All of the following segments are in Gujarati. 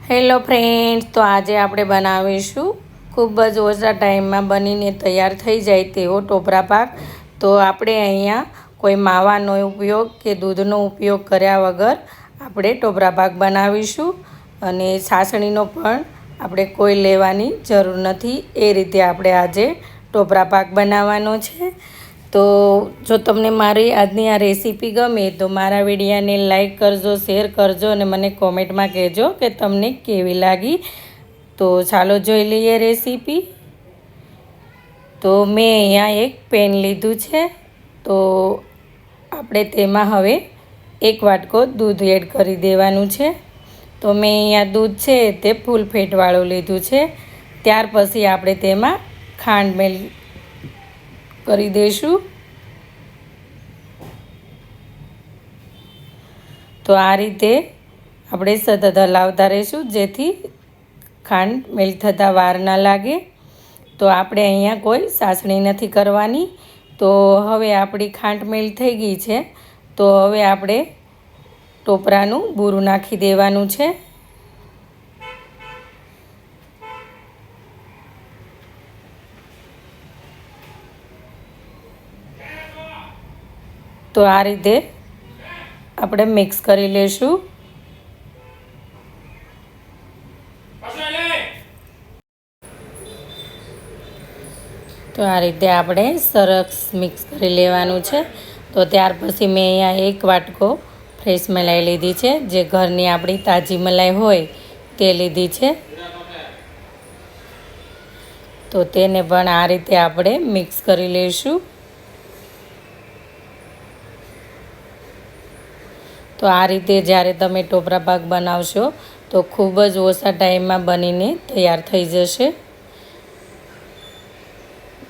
હેલો ફ્રેન્ડ્સ, તો આજે આપણે બનાવીશું ખૂબ જ ઓછા ટાઈમમાં બનીને તૈયાર થઈ જાય તેવો ટોપરા પાક। તો આપણે અહીંયા કોઈ માવાનો ઉપયોગ કે દૂધનો ઉપયોગ કર્યા વગર આપણે ટોપરા પાક બનાવીશું અને છાશણીનો પણ આપણે કોઈ લેવાની જરૂર નથી। એ રીતે આપણે આજે ટોપરા પાક બનાવવાનો છે। તો જો તમને મારી આજની આ રેસીપી ગમે તો મારા વિડીયોને લાઈક કરજો, શેર કરજો અને મને કોમેન્ટમાં કહેજો કે તમને કેવી લાગી। તો ચાલો જોઈ લઈએ રેસીપી। તો મેં અહીંયા એક પેન લીધું છે, તો આપણે તેમાં હવે 1 વાટકો દૂધ એડ કરી દેવાનું છે। તો મેં અહીંયા દૂધ છે તે ફૂલ ફેટવાળું લીધું છે। ત્યાર પછી આપણે તેમાં ખાંડ મેલ્ટ કરી દઈશું। તો આ રીતે આપણે સતત હલાવતા રહીશું જેથી ખાંડ મેલ્ટ થતાં વાર ના લાગે। તો આપણે અહીંયા કોઈ ચાસણી નથી કરવાની। તો હવે આપણી ખાંડ મેલ્ટ થઈ ગઈ છે, તો હવે આપણે ટોપરાનું બૂરું નાખી દેવાનું છે। તો આ રીતે આપણે મિક્સ કરી લેશું। તો આ રીતે આપણે સરસ મિક્સ કરી લેવાનું છે। તો ત્યાર પછી મેં અહીંયા 1 વાટકો ફ્રેશ મલાઈ લીધી છે, જે ઘરની આપણી તાજી મલાઈ હોય તે લીધી છે। તો તેને પણ આ રીતે આપણે મિક્સ કરી લઈશું। તો આ રીતે જ્યારે તમે ટોપરા પાક બનાવશો તો ખૂબ જ ઓછા ટાઈમમાં બનીને તૈયાર થઈ જશે।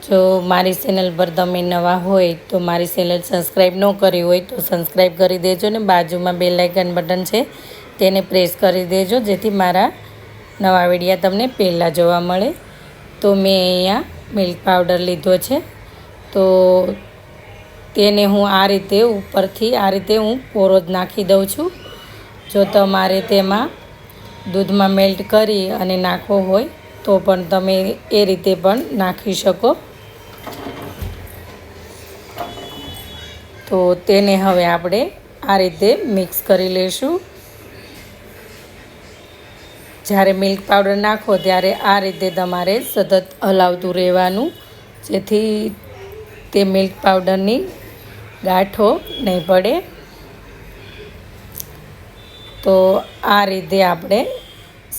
જો મારી ચેનલ પર તમે નવા હોય તો મારી ચેનલ સબસ્ક્રાઈબ ન કરી હોય તો સબસ્ક્રાઈબ કરી દેજો ને બાજુમાં બેલ આઇકન બટન છે તેને પ્રેસ કરી દેજો, જેથી મારા નવા વિડીયો તમને પહેલાં જોવા મળે। તો મેં અહીંયા મિલ્ક પાવડર લીધો છે, તો તેને હું આ રીતે ઉપરથી આ રીતે હું કોરો જ નાખી દઉં છું। જો તમારે તેમાં દૂધમાં મેલ્ટ કરી અને નાખવો હોય તો પણ તમે એ રીતે પણ નાખી શકો। તો તેને હવે આપણે આ રીતે મિક્સ કરી લઈશું। જ્યારે મિલ્ક પાવડર નાખો ત્યારે આ રીતે તમારે સતત હલાવતું રહેવાનું, જેથી તે મિલ્ક પાવડરની ગાંઠો નહીં પડે। તો આ રીતે આપણે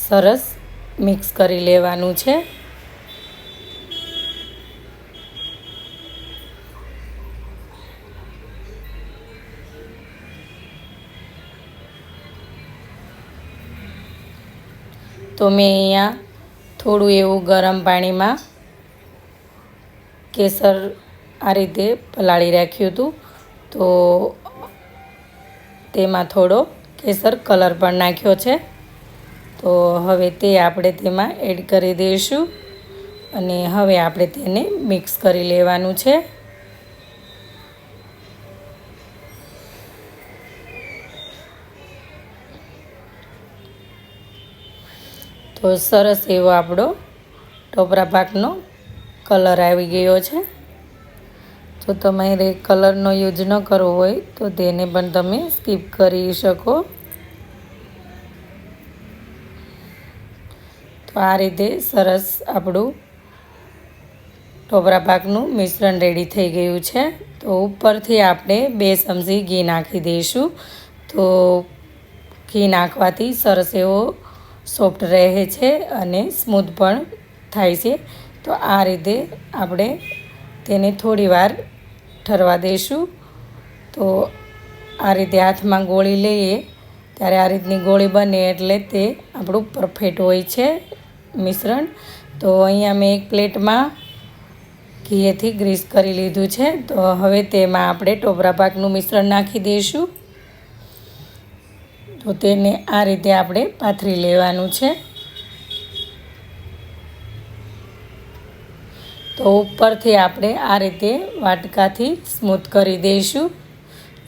સરસ મિક્સ કરી લેવાનું છે। તો મેં અહીંયા થોડું એવું ગરમ પાણીમાં કેસર આ રીતે પલાળી રાખ્યું હતું, તો તેમાં થોડો કેસર કલર પણ નાખ્યો છે। તો હવે તે આપણે તેમાં એડ કરી દઈશું અને હવે આપણે તેને મિક્સ કરી લેવાનું છે। તો સરસ એવો આપણો ટોપરા પાકનો કલર આવી ગયો છે। જો તમારે કલરનો યુઝ ન કરવો હોય તો તેને પણ તમે સ્કીપ કરી શકો। તો આ રીતે સરસ આપણું ટોપરા પાકનું મિશ્રણ રેડી થઈ ગયું છે। તો ઉપરથી આપણે 2 ચમચી ઘી નાખી દઈશું। તો ઘી નાખવાથી સરસ એવો સોફ્ટ રહે છે અને સ્મૂથ પણ થાય છે। તો આ રીતે આપણે તેને થોડી વાર ઠરવા દઈશું। તો આ રીતે હાથમાં ગોળી લઈએ ત્યારે આ રીતની ગોળી બને એટલે તે આપણું પરફેક્ટ હોય છે મિશ્રણ। તો અહીંયા મેં એક પ્લેટમાં ઘીએથી ગ્રીસ કરી લીધું છે। તો હવે તેમાં આપણે ટોપરા પાકનું મિશ્રણ નાખી દઈશું। તો તેને આ રીતે આપણે પાથરી લેવાનું છે। તો ઉપરથી આપણે આ રીતે વાટકાથી સ્મૂથ કરી દઈશું,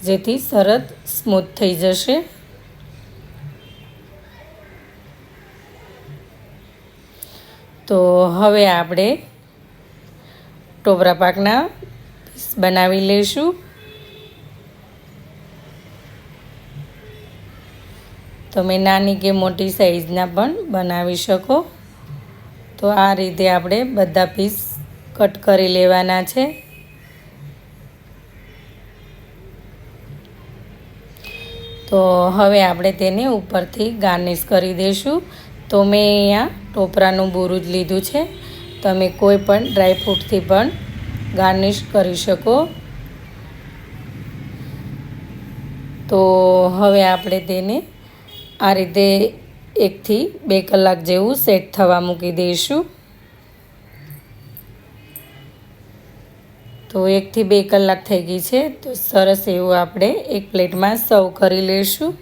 જેથી સરસ સ્મૂથ થઈ જશે। તો હવે આપણે ટોપરા પાકના પીસ બનાવી લઈશું. તમે નાની કે મોટી સાઈઝના પણ બનાવી શકો. તો આ રીતે આપણે બધા પીસ કટ કરી લેવાના છે. તો હવે આપણે તેને ઉપરથી ગાર્નિશ કરી દઈશું. તો મેં અહીંયા ટોપરાનું બોરું જ લીધું છે. તમે કોઈ પણ ડ્રાયફ્રૂટથી પણ ગાર્નિશ કરી શકો. તો હવે આપણે તેને આ રીતે 1 થી 2 કલાક જેવું સેટ થવા મૂકી દઈશું. તો 1 થી 2 કલાક થઈ ગઈ છે. તો સરસ એવું આપણે એક પ્લેટમાં સર્વ કરી લઈશું.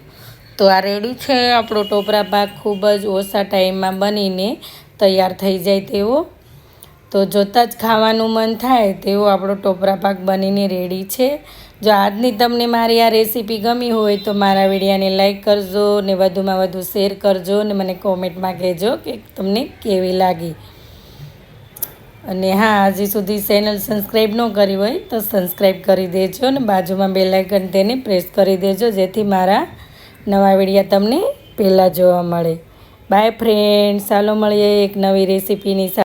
તો આ રેડી છે આપણો ટોપરા પાક. ખૂબ જ ઓછા ટાઈમમાં બનીને તૈયાર થઈ જાય તેવો. તો જોતાં જ ખાવાનું મન થાય તેવો આપણો ટોપરા પાક બનીને રેડી છે. જો આજની તમને મારી આ રેસીપી ગમી હોય તો મારા વિડીયોને લાઈક કરજો ને વધુમાં વધુ શેર કરજો ને મને કોમેન્ટમાં કહેજો કે તમને કેવી લાગી. અને હા, હજી સુધી ચેનલ સબસ્ક્રાઈબ ન કરી હોય તો સબસ્ક્રાઈબ કરી દેજો અને બાજુમાં બેલ આઇકન તેને પ્રેસ કરી દેજો, જેથી મારા નવા વિડીયો તમને પહેલાં જોવા મળે. બાય ફ્રેન્ડ્સ, ચાલો મળીએ એક નવી રેસીપીની સાથે.